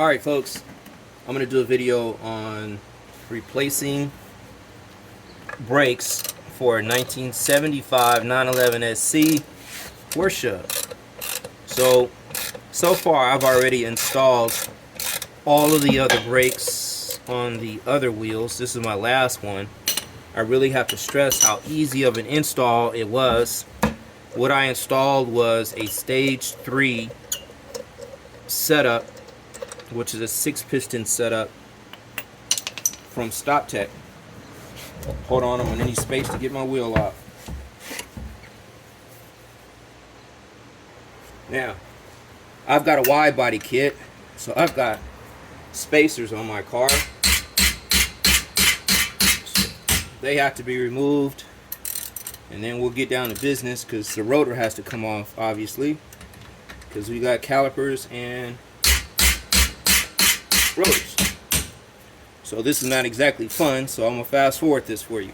Alright folks, I'm going to do a video on replacing brakes for a 1975 911 SC Porsche. So far I've already installed all of the other brakes on the other wheels. This is my last one. I really have to stress how easy of an install it was. What I installed was a stage 3 setup, which is a 6-piston setup from StopTech. Hold on, I'm gonna need space to get my wheel out. Now, I've got a wide body kit, so I've got spacers on my car. So they have to be removed, and then we'll get down to business because the rotor has to come off, obviously, because we got calipers and rotors. So this is not exactly fun, so I'm gonna fast forward this for you.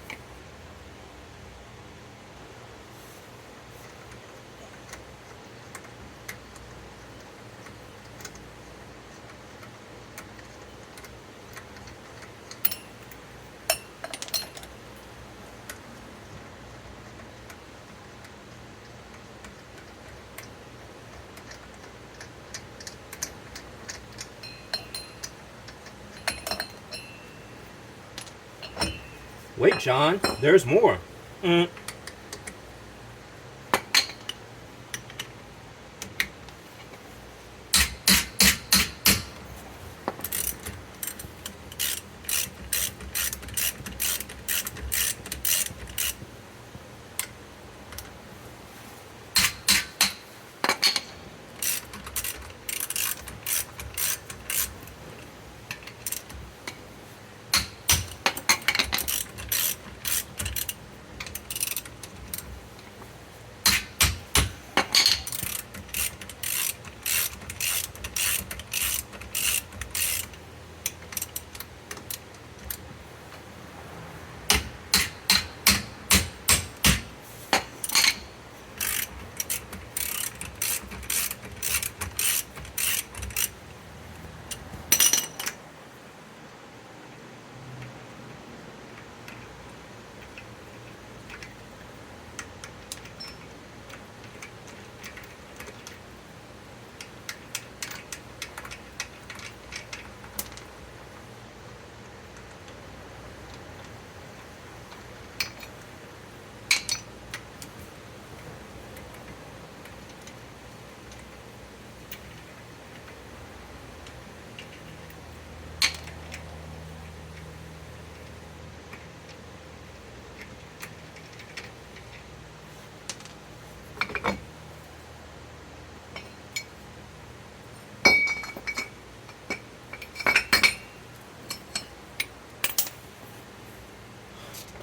Wait, John, there's more.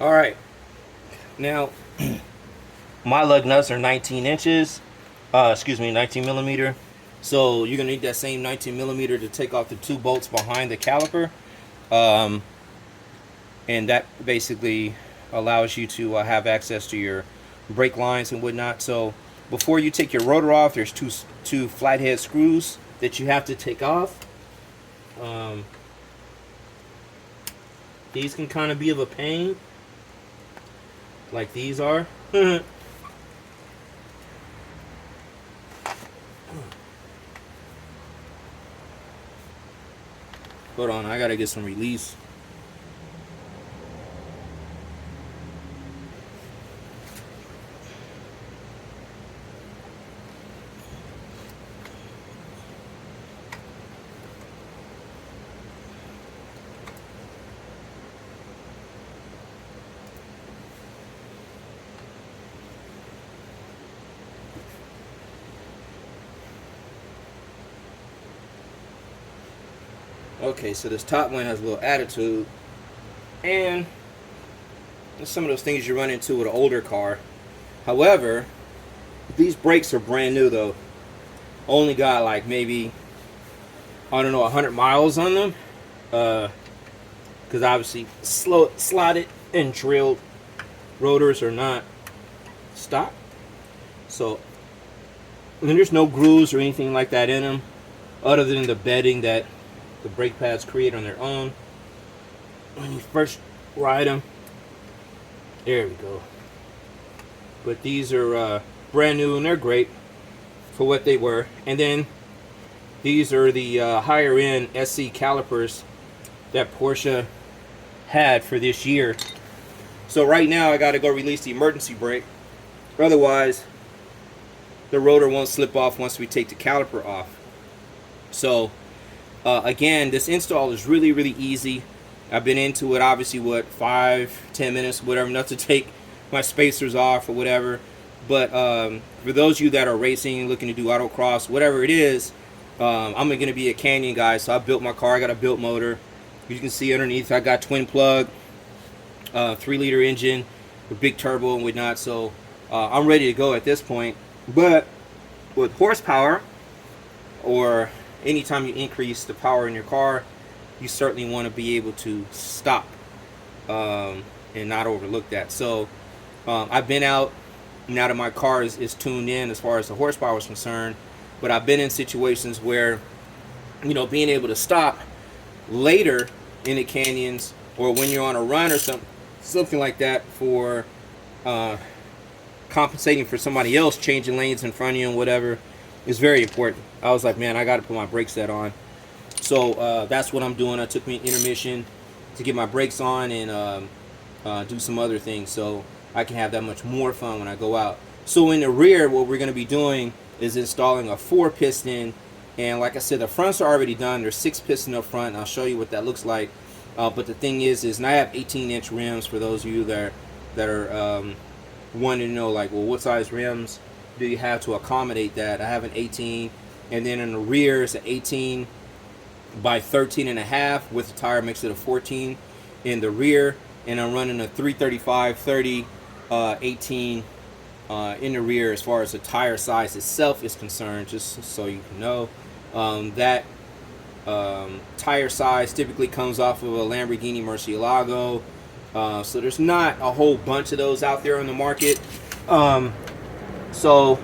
Alright, now my lug nuts are 19 inches, 19 millimeter. So you're going to need that same 19 millimeter to take off the 2 bolts behind the caliper. And that basically allows you to have access to your brake lines and whatnot. So before you take your rotor off, there's two flathead screws that you have to take off. These can kind of be of a pain, like these are. Hold on, I gotta get some release. Okay, so this top one has a little attitude, and some of those things you run into with an older car. However, these brakes are brand new though. Only got like maybe, I don't know, 100 miles on them. Because obviously slotted and drilled rotors are not stock. So, and there's no grooves or anything like that in them, other than the bedding that the brake pads create on their own when you first ride them. There we go. But these are brand new and they're great for what they were. And then these are the higher end SC calipers that Porsche had for this year. So right now I got to go release the emergency brake. Otherwise, the rotor won't slip off once we take the caliper off. So again, this install is really, really easy. I've been into it obviously, what, 5-10 minutes, whatever, enough to take my spacers off or whatever. But for those of you that are racing, looking to do autocross, whatever it is, I'm going to be a Canyon guy. So I built my car. I got a built motor. You can see underneath I got twin plug, 3-liter engine with big turbo and whatnot. So I'm ready to go at this point. But with horsepower, or anytime you increase the power in your car, you certainly want to be able to stop and not overlook that. So I've been out now that my car is tuned in as far as the horsepower is concerned, but I've been in situations where, you know, being able to stop later in the canyons, or when you're on a run or something like that, for compensating for somebody else changing lanes in front of you and whatever, is very important. I was like, man, I got to put my brake set on. So that's what I'm doing. I took me an intermission to get my brakes on and do some other things so I can have that much more fun when I go out. So in the rear, what we're going to be doing is installing a 4-piston. And like I said, the fronts are already done. There's 6 piston up front, and I'll show you what that looks like. But the thing is and I have 18-inch rims for those of you that are wanting to know, like, well, what size rims do you have to accommodate that? I have an 18, and then in the rear it's an 18 by 13.5 with the tire makes it a 14 in the rear, and I'm running a 335/30 18 in the rear as far as the tire size itself is concerned, just so you know. That tire size typically comes off of a Lamborghini Murcielago, so there's not a whole bunch of those out there on the market. So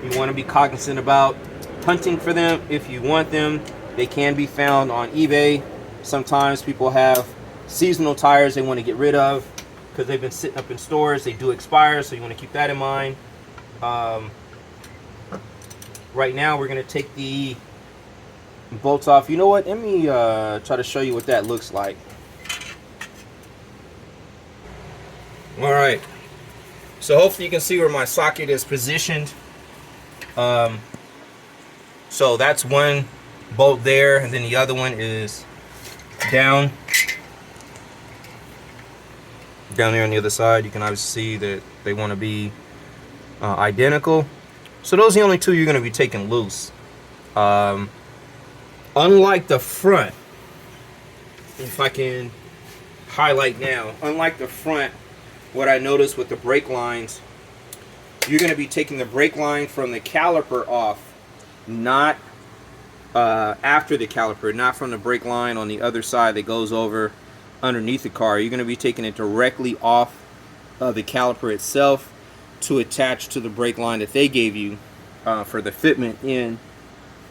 you want to be cognizant about hunting for them if you want them. They can be found on eBay. Sometimes people have seasonal tires they want to get rid of because they've been sitting up in stores. They do expire, so you want to keep that in mind. Right now we're going to take the bolts off. You know what? Let me try to show you what that looks like. All right. So hopefully you can see where my socket is positioned. So that's one bolt there, and then the other one is down there on the other side. You can obviously see that they want to be identical. So those are the only two you're going to be taking loose. Unlike the front, if I can highlight now, unlike the front, what I noticed with the brake lines, you're going to be taking the brake line from the caliper off, not after the caliper, not from the brake line on the other side that goes over underneath the car. You're going to be taking it directly off of the caliper itself to attach to the brake line that they gave you for the fitment in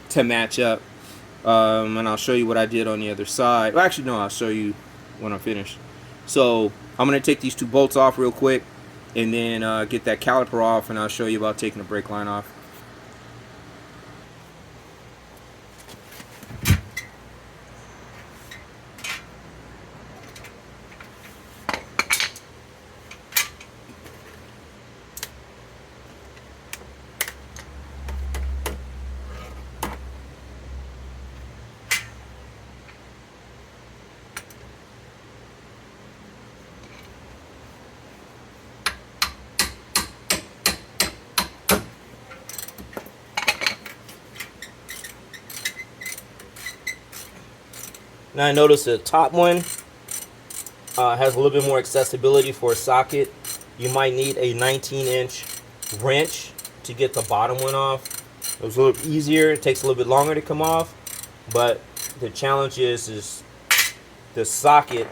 to match up. And I'll show you what I did on the other side. Well, actually, no, I'll show you when I'm finished. So I'm going to take these 2 bolts off real quick and then get that caliper off, and I'll show you about taking the brake line off. Now I notice the top one has a little bit more accessibility for a socket. You might need a 19-inch wrench to get the bottom one off. It was a little easier. It takes a little bit longer to come off, but the challenge is the socket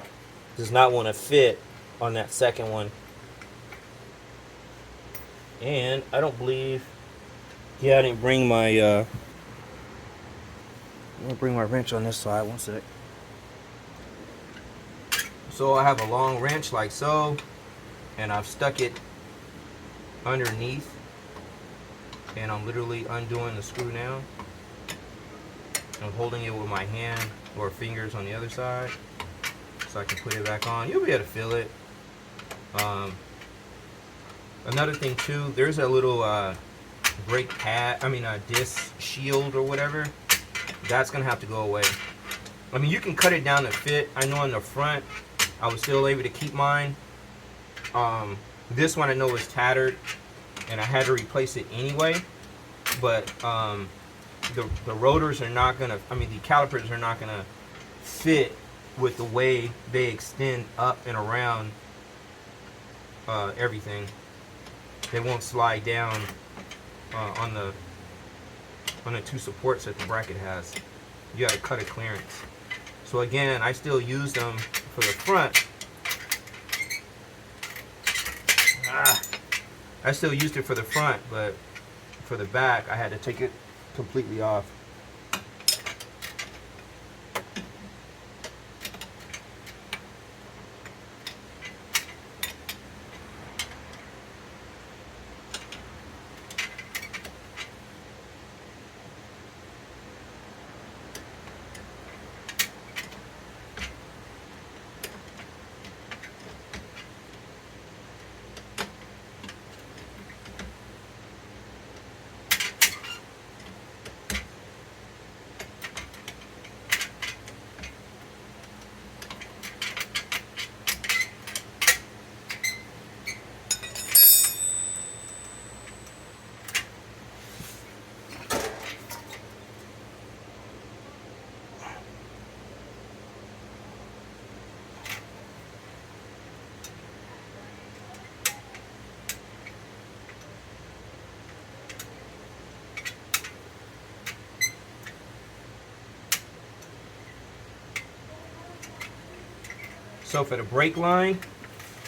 does not want to fit on that second one. And I don't believe, yeah, I didn't bring my gonna bring my wrench on this side, one sec. So I have a long wrench like so, and I've stuck it underneath, and I'm literally undoing the screw now. I'm holding it with my hand or fingers on the other side so I can put it back on. You'll be able to feel it. Another thing too, there's a little brake pad, disc shield or whatever. That's gonna have to go away. I mean, you can cut it down to fit. I know in the front I was still able to keep mine. This one I know is tattered and I had to replace it anyway, but the rotors are not gonna, the calipers are not gonna fit with the way they extend up and around everything. They won't slide down on the two supports that the bracket has. You gotta cut a clearance. So again, I still use them for the front. I still used it for the front, but for the back, I had to take it completely off. So for the brake line,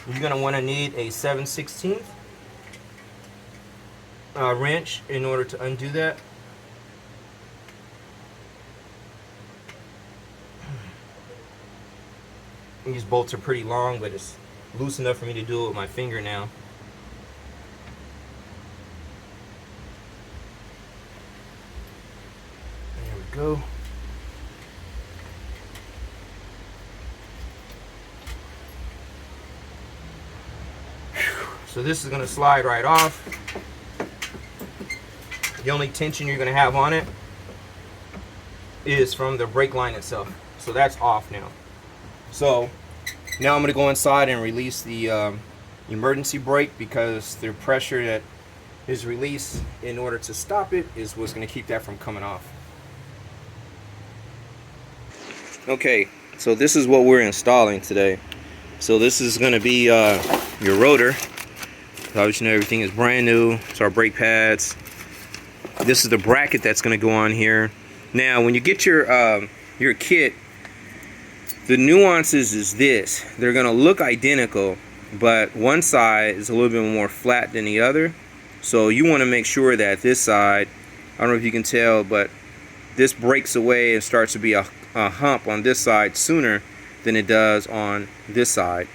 you're going to want to need a 7/16 wrench in order to undo that. These bolts are pretty long, but it's loose enough for me to do it with my finger now. There we go. So this is going to slide right off. The only tension you're going to have on it is from the brake line itself. So that's off now. So now I'm going to go inside and release the emergency brake, because the pressure that is released in order to stop it is what's going to keep that from coming off. Okay, so this is what we're installing today. So this is going to be your rotor. Obviously, everything is brand new. It's our brake pads. This is the bracket that's going to go on here. Now, when you get your kit, the nuances is this: they're going to look identical, but one side is a little bit more flat than the other. So you want to make sure that this side, I don't know if you can tell, but this breaks away and starts to be a hump on this side sooner than it does on this side.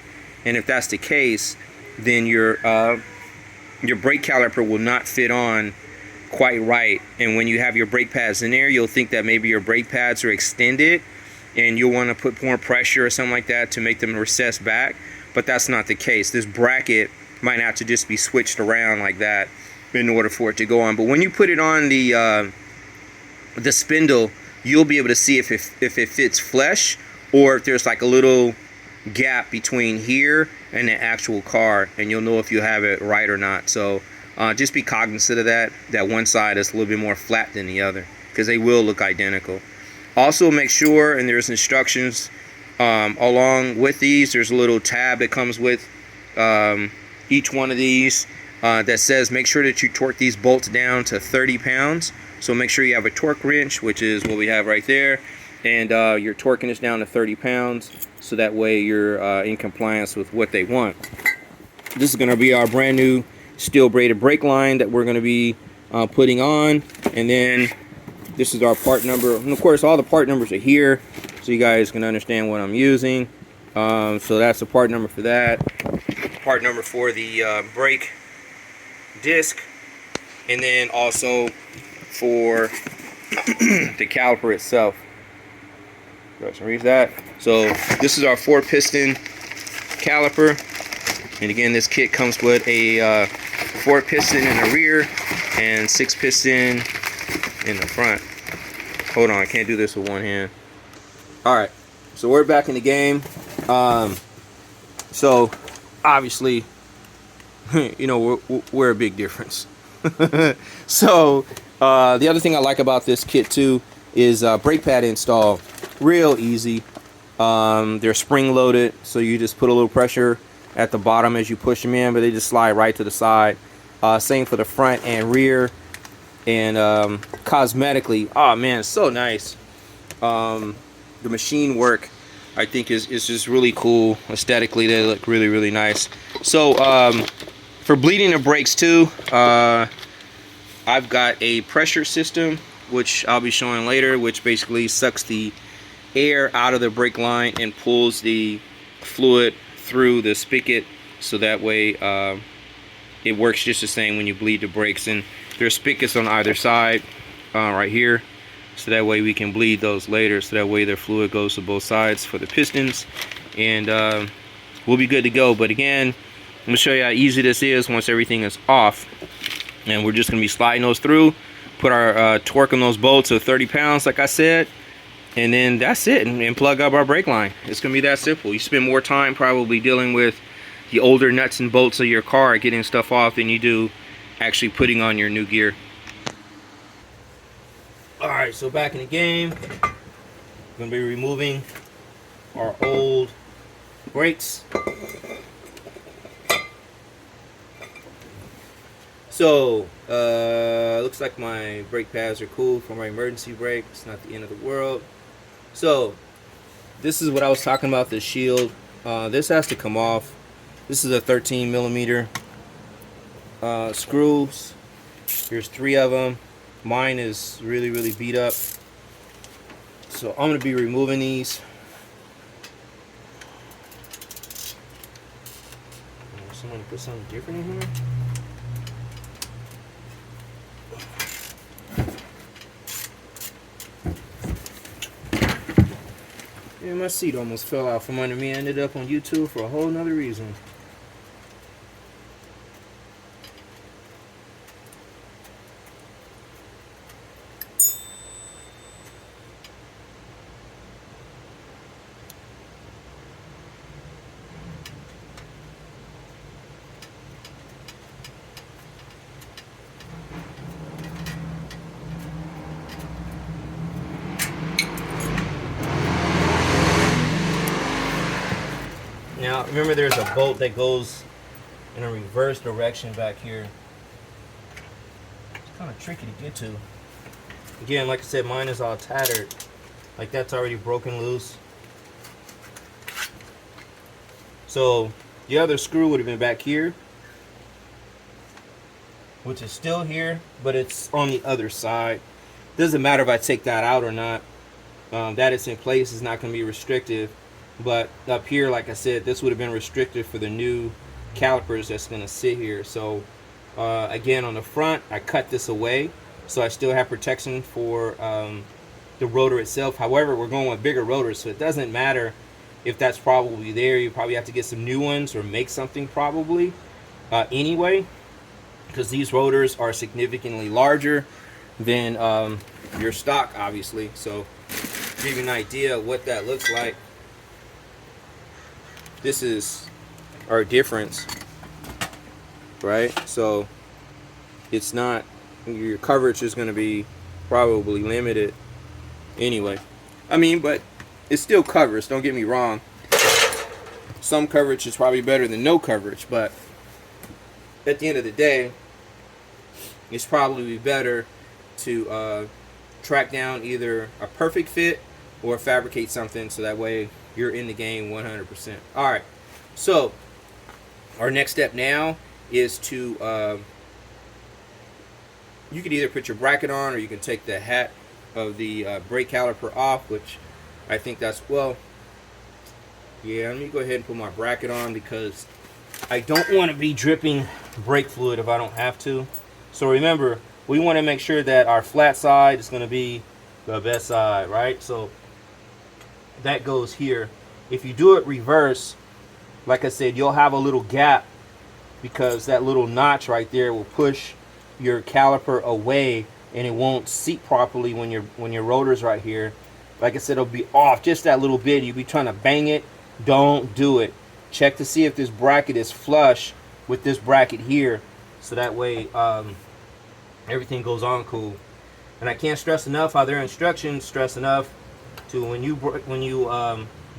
And if that's the case, then your brake caliper will not fit on quite right. And when you have your brake pads in there, you'll think that maybe your brake pads are extended and you'll want to put more pressure or something like that to make them recess back, but that's not the case. This bracket might have to just be switched around like that in order for it to go on. But when you put it on the spindle, you'll be able to see if it fits flush, or if there's like a little gap between here and the actual car, and you'll know if you have it right or not. So just be cognizant of that one side is a little bit more flat than the other, because they will look identical. Also make sure, and there's instructions along with these, there's a little tab that comes with each one of these that says make sure that you torque these bolts down to 30 pounds. So make sure you have a torque wrench, which is what we have right there, and you're torquing this down to 30 pounds, so that way you're in compliance with what they want. This is going to be our brand new steel braided brake line that we're going to be putting on, and then This is our part number, and of course all the part numbers are here so you guys can understand what I'm using. So that's the part number for that, part number for the brake disc, and then also for the caliper itself. Read that. So this is our 4-piston caliper, and again this kit comes with a 4-piston in the rear and 6-piston in the front. Hold on, I can't do this with one hand. Alright, so we're back in the game. So obviously, you know, we're a big difference. So the other thing I like about this kit too is brake pad install. Real easy. They're spring loaded, so you just put a little pressure at the bottom as you push them in, but they just slide right to the side. Same for the front and rear. And cosmetically, oh man, it's so nice. The machine work, I think, is just really cool. Aesthetically, they look really, really nice. So for bleeding the brakes too, I've got a pressure system, which I'll be showing later, which basically sucks the air out of the brake line and pulls the fluid through the spigot, so that way it works just the same when you bleed the brakes. And there's spigots on either side right here, so that way we can bleed those later, so that way the fluid goes to both sides for the pistons, and we'll be good to go. But again, I'm gonna show you how easy this is once everything is off, and we're just gonna be sliding those through, put our torque on those bolts of 30 pounds like I said, and then that's it, and plug up our brake line. It's gonna be that simple. You spend more time probably dealing with the older nuts and bolts of your car, getting stuff off, than you do actually putting on your new gear. Alright, so back in the game, I'm gonna be removing our old brakes. So looks like my brake pads are cool for my emergency brake. It's not the end of the world. So this is what I was talking about, the shield. This has to come off. This is a 13 millimeter screws. There's 3 of them. Mine is really, really beat up. So I'm going to be removing these. Someone put something different in here. Yeah, my seat almost fell out from under me. I ended up on YouTube for a whole nother reason. Now, remember there's a bolt that goes in a reverse direction back here. It's kind of tricky to get to. Again, like I said, mine is all tattered. Like, that's already broken loose. So the other screw would have been back here, which is still here, but it's on the other side. Doesn't matter if I take that out or not. That it's in place is not going to be restrictive. But up here, like I said, this would have been restricted for the new calipers that's going to sit here. So again, on the front, I cut this away, so I still have protection for the rotor itself. However, we're going with bigger rotors, so it doesn't matter if that's probably there. You probably have to get some new ones or make something probably anyway, because these rotors are significantly larger than your stock, obviously. So to give you an idea of what that looks like, this is our difference, right? So it's not, your coverage is going to be probably limited anyway. I mean, but it still covers, don't get me wrong. Some coverage is probably better than no coverage, but at the end of the day, it's probably better to track down either a perfect fit or fabricate something, so that way you're in the game 100%. Alright, so our next step now is to you could either put your bracket on, or you can take the hat of the brake caliper off, which I think that's, well, yeah, let me go ahead and put my bracket on because I don't want to be dripping brake fluid if I don't have to. So remember, we want to make sure that our flat side is going to be the best side, right? So that goes here. If you do it reverse, like I said, you'll have a little gap because that little notch right there will push your caliper away and it won't seat properly when your rotor's right here. Like I said, it'll be off just that little bit. You'll be trying to bang it. Don't do it. Check to see if this bracket is flush with this bracket here, so that way everything goes on cool. And I can't stress enough how their instructions stress enough to when you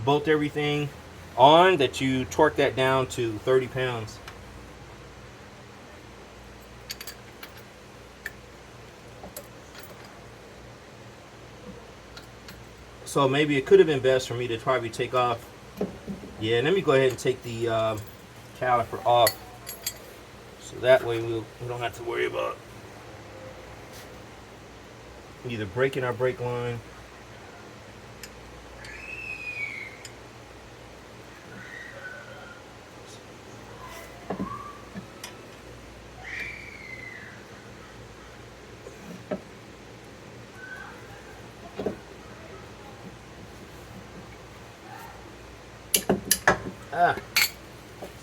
bolt everything on, that you torque that down to 30 pounds. So maybe it could have been best for me to probably take off. Yeah, let me go ahead and take the caliper off, so that way we don't have to worry about either breaking our brake line.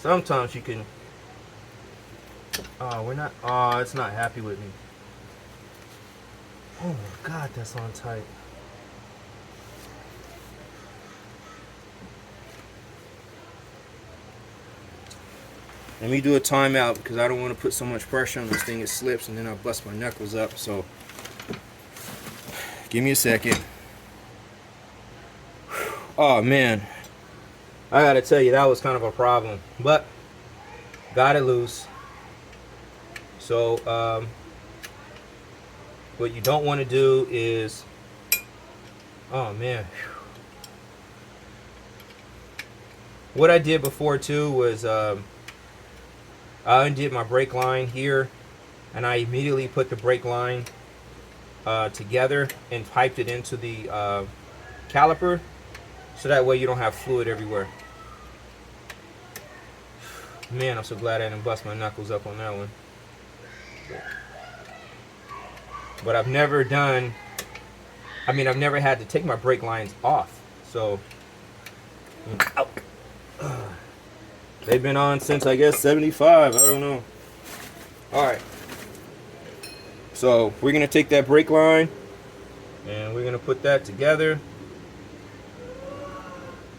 Sometimes you can. Oh, we're not. Oh, it's not happy with me. Oh my God, that's on tight. Let me do a timeout because I don't want to put so much pressure on this thing it slips and then I'll bust my knuckles up. So give me a second. Oh man, I gotta tell you, that was kind of a problem, but got it loose. So what you don't want to do is, oh man, what I did before too was I undid my brake line here, and I immediately put the brake line together and piped it into the caliper, so that way you don't have fluid everywhere. Man, I'm so glad I didn't bust my knuckles up on that one. But I've never done, I mean, I've never had to take my brake lines off. So, they've been on since, I guess, 75. I don't know. Alright. So, we're going to take that brake line and we're going to put that together.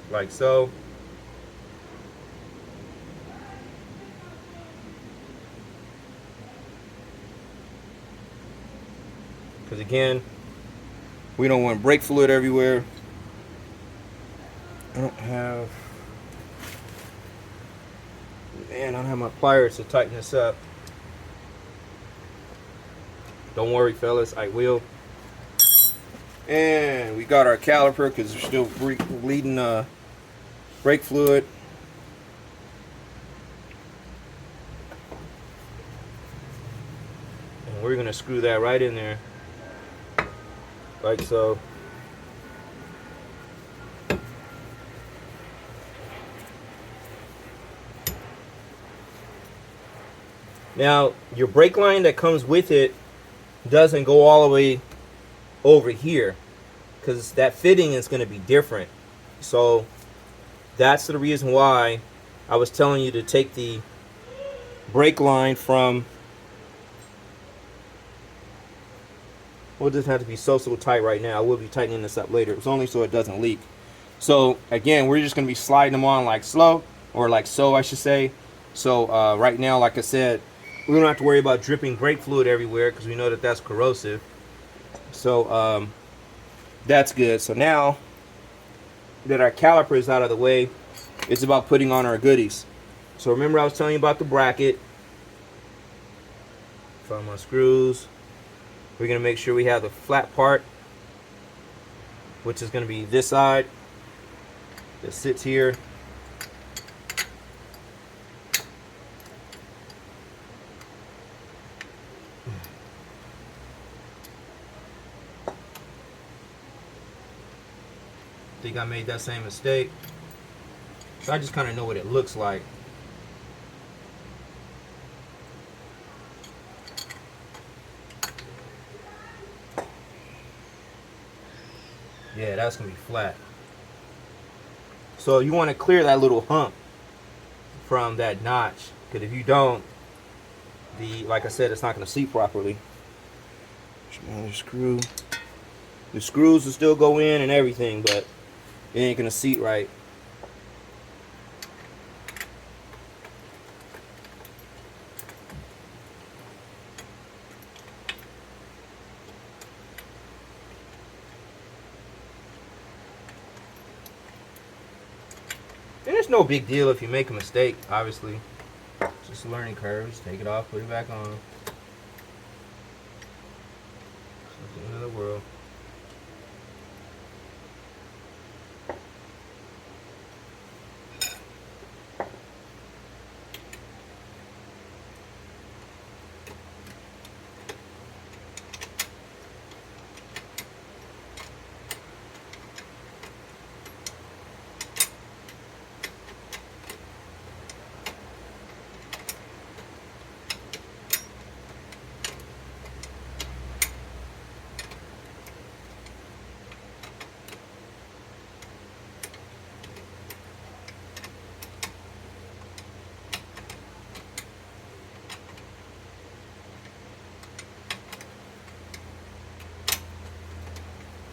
Like so. Because again, we don't want brake fluid everywhere. I don't have my pliers to tighten this up. Don't worry, fellas, I will. And we got our caliper because we're still bleeding brake fluid. And we're gonna screw that right in there. Like so. Now, your brake line that comes with it doesn't go all the way over here, because that fitting is going to be different. So that's the reason why I was telling you to take the brake line from, well, it doesn't have to be so tight right now. I will be tightening this up later. It's only so it doesn't leak. So again, we're just going to be sliding them on like slow, or like so I should say. So right now, like I said, we don't have to worry about dripping brake fluid everywhere because we know that that's corrosive. So that's good. So now that our caliper is out of the way, it's about putting on our goodies. So remember I was telling you about the bracket. Find my screws. We're going to make sure we have the flat part, which is going to be this side that sits here. think I made that same mistake. So I just kind of know what it looks like. Yeah, that's gonna be flat. So you want to clear that little hump from that notch, because if you don't, like I said, it's not gonna seat properly. Another screw. The screws will still go in and everything, but it ain't gonna seat right. And it's no big deal if you make a mistake, obviously. Just a learning curve. Just take it off, put it back on. It's the end of the world.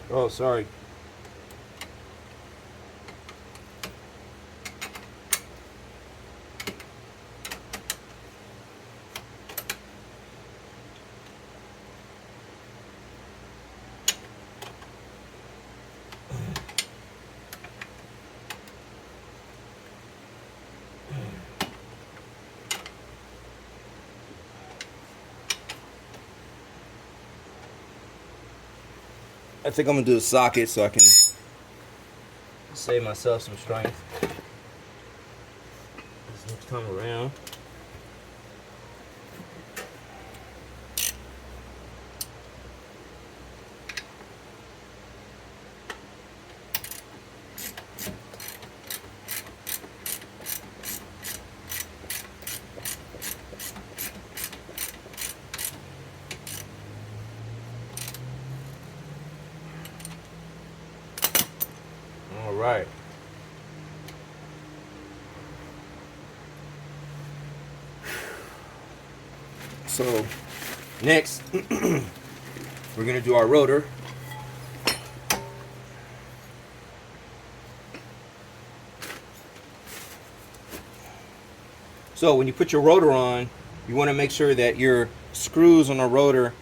Oh, sorry. I think I'm gonna do a socket so I can save myself some strength this next time around. All right. So next, we're gonna do our rotor. So when you put your rotor on, you want to make sure that your screws on the rotor,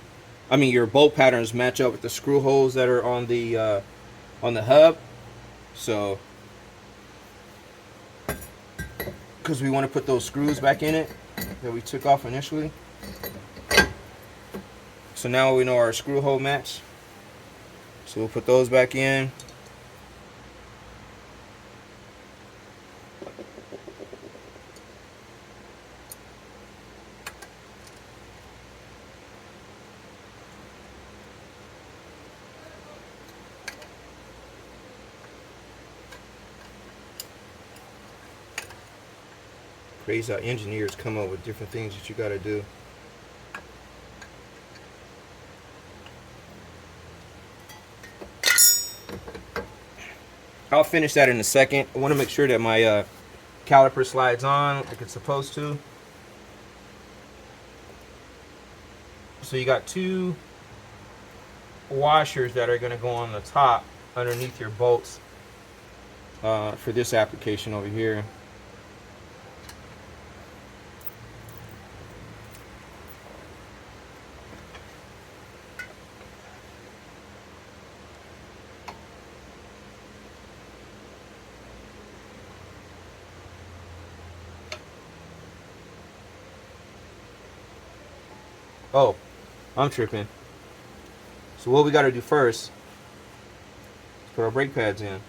your bolt patterns match up with the screw holes that are on the hub. So, because we want to put those screws back in it that we took off initially. So now we know our screw hole match. So we'll put those back in. Crazy how engineers come up with different things that you got to do. I'll finish that in a second. I want to make sure that my caliper slides on like it's supposed to. So you got two washers that are going to go on the top underneath your bolts for this application over here. Oh, I'm tripping. So what we got to do first is put our brake pads in.